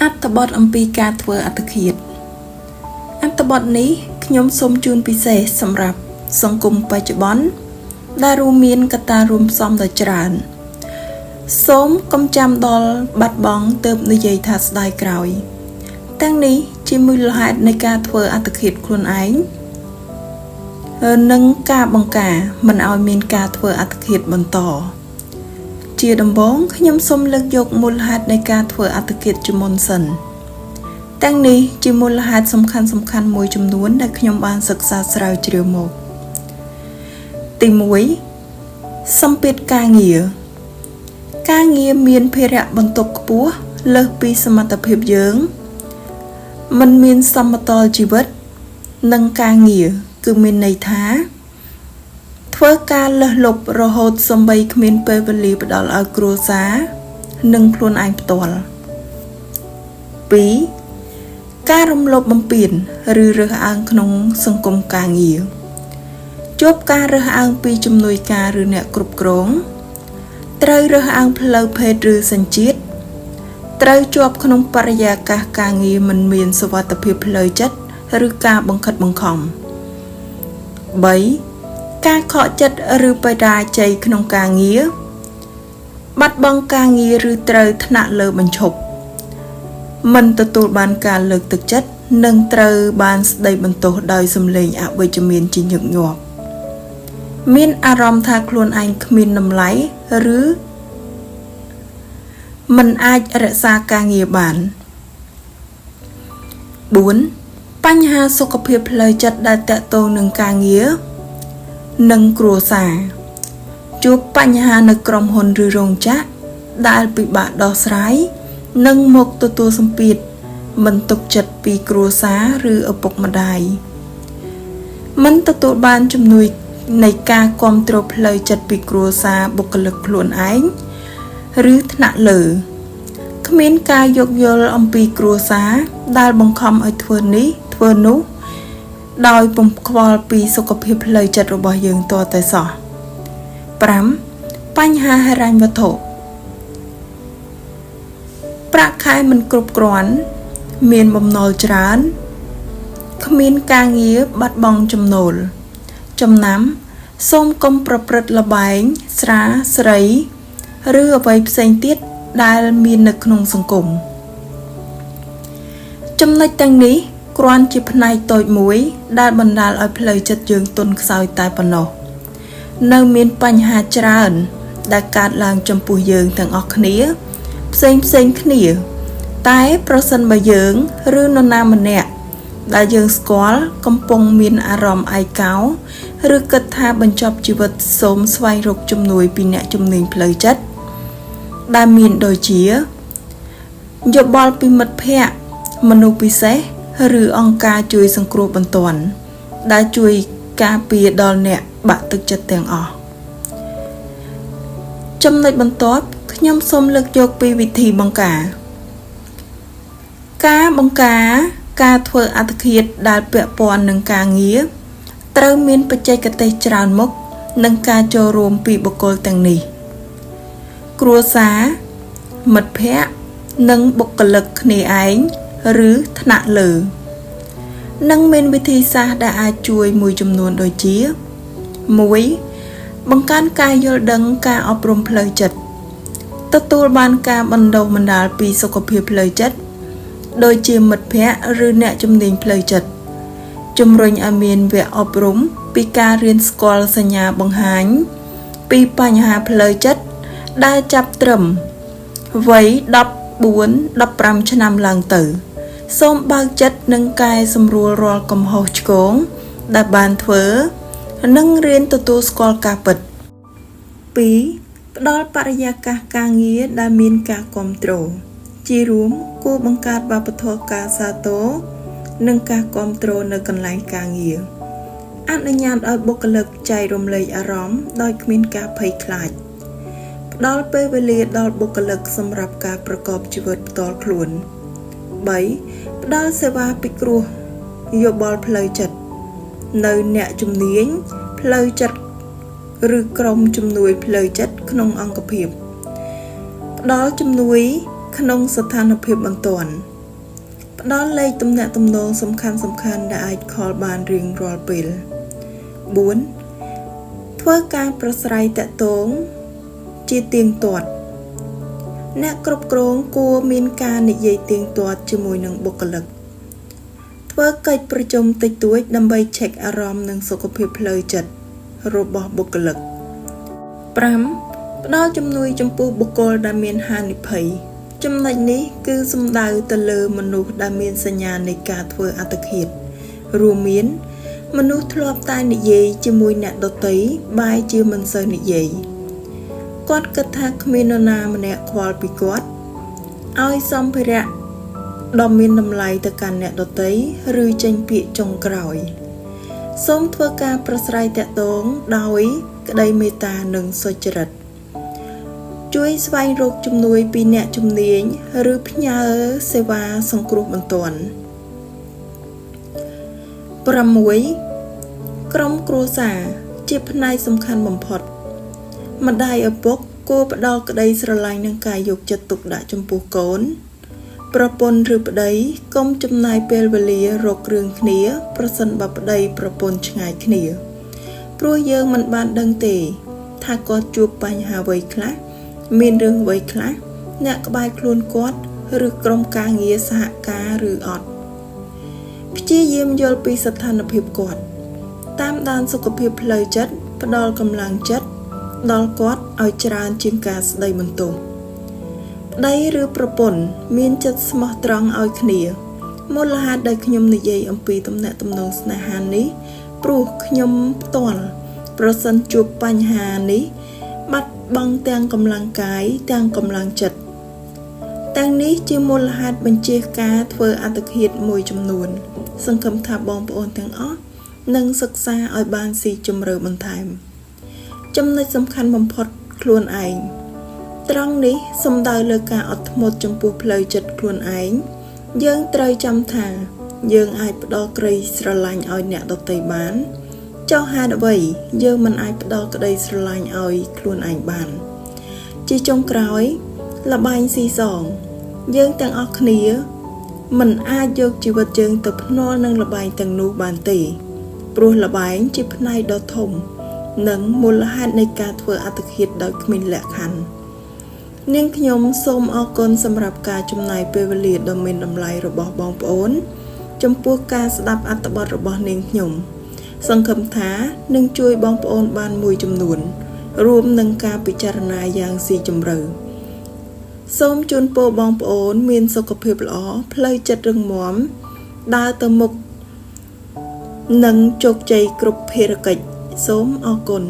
អត្ថបទអំពីការធ្វើអត្តឃាតអត្ថបទនេះខ្ញុំសូមជូនពិសេសសម្រាប់សង្គមបច្ចុប្បន្នដែលរួមមានកត្តារួមផ្សំដ៏ច្រើនសូមកុំចាំដល់បាត់បង់ទើបនិយាយថាស្ដាយក្រោយទាំងនេះជាមូលហេតុនៃការធ្វើអត្តឃាតខ្លួនឯងនិងការបង្ការមិនឲ្យមានការធ្វើអត្តឃាតបន្តជាដំបូងខ្ញុំសូមលើកយកមូលហេតុនៃការធ្វើអត្តឃាតជាមុនសិនទាំងនេះជាមូលហេតុសំខាន់មួយចំនួនដែលខ្ញុំបានសិក្សាស្រាវជ្រាវមកទី1សម្ពាធការងារមានភារៈបន្ទុកខ្ពស់លើសពីសមត្ថភាពយើងមិនមានសមតុល្យជីវិតនិងការងារគឺមានន័យថាធ្វើការលះលប់រហូតសំបីគ្មានពេលវេលាផ្ដល់ឲ្យគ្រួសារនិងខ្លួនឯងផ្ទាល់2ការរំលោភបំពានឬរើសអើងក្នុងសង្គមការងារជួបការរើសអើងពីជំនួយការឬអ្នកគ្រប់គ្រងត្រូវរើសអើងផ្លូវភេទឬសញ្ជាតិត្រូវជាប់ក្នុងបរិយាកាសការងារមិនមានសុវត្ថិភាពផ្លូវចិត្តឬការបង្ខិតបង្ខំ3ការខកចិត្តឬបរាជ័យក្នុងការងារបាត់បង់ការងារឬត្រូវថ្នាក់លើបញ្ឈប់មិនទទួលបានការលើកទឹកចិត្តនិងត្រូវបានស្ដីបន្ទោសដោយសំឡេងអវិជ្ជមានជាញឹកញាប់មានអារម្មណ៍ថាខ្លួនឯងគ្មានតម្លៃឬមិនអាចរក្សាការងារបាន4បញ្ហាសុខភាពផ្លូវចិត្តដែលទាក់ទងនឹងការងារនិងគ្រួសារជួបបញ្ហានៅក្រុមហ៊ុនឬរោងចក្រដែលពិបាកដោះស្រាយនិងមកទទួលសម្ពាធមិនទុកចិត្តពីគ្រួសារឬឪពុកម្ដាយមិនទទួលបានជំនួយនៃការគាំទ្រផ្លូវចិត្តពីគ្រួសារបុគ្គលិកខ្លួនឯងឬថ្នាក់លើគ្មានការយោគយល់អំពីគ្រួសារដែលបង្ខំឲ្យធ្វើនេះធ្វើនោះដោយពុំខ្វល់ពីសុខភាពផ្លូវចិត្តរបស់យើងទាល់តែសោះ5បញ្ហាហិរញ្ញវត្ថុប្រាក់ខែមិនគ្រប់គ្រាន់មានបំណុលច្រើនគ្មានការងារបាត់បង់ចំណូលចំណាំសូមកុំប្រព្រឹត្តល្បែងស្រាស្រីឬអ្វីផ្សេងទៀតដែលមាននៅក្នុងសង្គមចំណុចទាំងនេះគ្រាន់ជាផ្នែកតូចមួយដែលបណ្ដាលឲ្យផ្លូវចិត្តយើងទន់ខ្សោយតែប៉ុណ្ណោះនៅមានបញ្ហាច្រើនដែលកើតឡើងចំពោះយើងទាំងអស់គ្នាផ្សេងគ្នាតែប្រសិនបើយើងឬនរណាម្នាក់ដែលយើងស្គាល់កំពុងមានអារម្មណ៍ឯកោឬគិតថាបញ្ចប់ជីវិតសូមស្វែងរកជំនួយពីអ្នកជំនាញផ្លូវចិត្តដែលមានដូចជាយោបល់ពីមិត្តភ័ក្តិមនុស្សពិសេសឬអង្គការជួយសង្គ្រោះបន្ទាន់ដែលជួយការពារដល់អ្នកបាក់ទឹកចិត្តទាំងអស់ចំណុចបន្ទាប់ខ្ញុំសូមលើកយកពីវិធីបង្ការការធ្វើអត្តឃាតដែលពាក់ព័ន្ធនឹងការងារត្រូវមានបច្ចេកទេសច្រើនមុខនិងការចូលរួមពីបុគ្គលទាំងនេះគ្រួសារមិត្តភ័ក្តិនិងបុគ្គលិកគ្នាឯងឬថ្នាក់លើនិងមានវិធីសាស្ត្រដែលអាចជួយមួយចំនួនដូចជា1បង្កើនការយល់ដឹងការអប់រំផ្លូវចិត្តទទួលបានការបណ្ដុះបណ្ដាលពីសុខភាពផ្លូវចិត្តដូចជាមិត្តភ័ក្តិឬអ្នកជំនាញផ្លូវចិត្តជំរុញឲ្យមានវគ្គអប់រំពីការរៀនស្គាល់សញ្ញាបង្ហាញពីបញ្ហាផ្លូវចិត្តដែលចាប់ត្រឹមវ័យ14-15ឆ្នាំឡើងទៅសូមបើកចិត្តនិងកែសម្រួលរាល់កំហុសឆ្គងដែលបានធ្វើនិងរៀនទទួលស្គាល់ការពិត2ផ្ដល់បរិយាកាសការងារដែលមានការគាំទ្រជារួមគួរបង្កើតវប្បធម៌ការសាទរនិងការគាំទ្រនៅកន្លែងការងារអនុញ្ញាតឲ្យបុគ្គលិកចែករំលែកអារម្មណ៍ដោយគ្មានការភ័យខ្លាចផ្ដល់ពេលវេលាដល់បុគ្គលិកសម្រាប់ការប្រកបជីវិតផ្ទាល់ខ្លួន3ផ្ដល់សេវាពិគ្រោះយោបល់ផ្លូវចិត្តនៅអ្នកជំនាញផ្លូវចិត្តឬក្រុមជំនួយផ្លូវចិត្តក្នុងអង្គភាពផ្ដល់ជំនួយ ក្នុងស្ថានភាពបន្ទាន់ផ្ដល់លេខទំនាក់ទំនងសំខាន់ដែលអាចខលបានរៀងរាល់ពេល 4. ធ្វើការប្រស្រ័យតាក់ទងជាទៀងទាត់អ្នកគ្រប់គ្រងគួរមានការនិយាយទៀងទាត់ជាមួយនឹងបុគ្គលិកធ្វើកិច្ចប្រជុំតិចតួចដើម្បីឆែកអារម្មណ៍និងសុខភាពផ្លូវចិត្តរបស់បុគ្គលិក 5. ផ្ដល់ជំនួយចំពោះបុគ្គលដែលមានហានិភ័យចំណុចនេះគឺសំដៅទៅលើមនុស្សដែលមានសញ្ញានៃការធ្វើអត្តឃាតរួមមានមនុស្សធ្លាប់តែនិយាយជាមួយអ្នកដទៃបែរជាមិនសូវនិយាយគាត់គិតថាគ្មាននរណាម្នាក់ខ្វល់ពីគាត់ឲ្យសម្ភារៈដ៏មានតម្លៃទៅកាន់អ្នកដទៃឬចេញពាក្យចុងក្រោយសូមធ្វើការប្រស្រ័យតាក់ទងដោយក្តីមេត្តានិងសុចរិតជួយស្វែងរកជំនួយពីអ្នកជំនាញឬផ្ញើសេវាសង្គ្រោះបន្ទាន់ 6. ក្រុមគ្រួសារជាផ្នែកសំខាន់បំផុតម្ដាយឪពុកគួរផ្ដល់ក្តីស្រឡាញ់និងការយកចិត្តទុកដាក់ចំពោះកូនប្រពន្ធឬប្តីកុំចំណាយពេលវេលារករឿងគ្នាប្រសិនបើប្តីប្រពន្ធឆ្ងាយគ្នាព្រោះយើងមិនបានដឹងទេថាគាត់ជួបបញ្ហាអ្វីខ្លះមានរឿងអ្វីខ្លះអ្នកក្បែរខ្លួនគាត់ឬក្រុមការងារសហការឬអត់ព្យាយាមយល់ពីស្ថានភាពគាត់តាមដានសុខភាពផ្លូវចិត្តផ្ដល់កម្លាំងចិត្តដល់គាត់ឲ្យច្រើនជាងការស្ដីបន្ទោសប្តីឬប្រពន្ធមានចិត្តស្មោះត្រង់ឲ្យគ្នាមូលហេតុដែលខ្ញុំនិយាយអំពីទំនាក់ទំនងស្នេហានេះព្រោះខ្ញុំផ្ទាល់ប្រសិនជួបបញ្ហានេះបាត់បង់ទាំងកម្លាំងកាយទាំងកម្លាំងចិត្តទាំងនេះជាមូលហេតុបញ្ជាការធ្វើអត្តឃាតមួយចំនួនសង្ឃឹមថាបងប្អូនទាំងអស់នឹងសិក្សាឲ្យបានស៊ីជម្រៅបន្ថែមចំណុចសំខាន់បំផុតខ្លួនឯងត្រង់នេះសំដៅលើការអត់ធ្មត់ចំពោះផ្លូវចិត្តខ្លួនឯងយើងត្រូវចាំថាយើងអាចផ្ដល់ក្តីស្រឡាញ់ឲ្យអ្នកដទៃបានចុះហេតុអ្វីយើងមិនអាចផ្ដល់ក្តីស្រឡាញ់ឲ្យខ្លួនឯងបានជាចុងក្រោយល្បែងស៊ីសងយើងទាំងអស់គ្នាមិនអាចយកជីវិតយើងទៅភ្នាល់នឹងល្បែងទាំងនោះបានទេព្រោះល្បែងជាផ្នែកដ៏ធំនិងមូលហេតុនៃការធ្វើអត្តឃាតដោយគ្មានលក្ខខណ្ឌនាងខ្ញុំសូមអរគុណសម្រាប់ការចំណាយពេលវេលាដ៏មានតម្លៃរបស់បងប្អូនចំពោះការស្ដាប់អត្ថបទរបស់នាងខ្ញុំសង្ឃឹមថានឹងជួយបងប្អូនបានមួយចំនួនរួមនឹងការពិចារណាយ៉ាងស៊ីជម្រៅសូមជូនពរបងប្អូនមានសុខភាពល្អផ្លូវចិត្តរឹងមាំដើរទៅមុខនិងជោគជ័យគ្រប់ភារកិច្ចសូមអរគុណ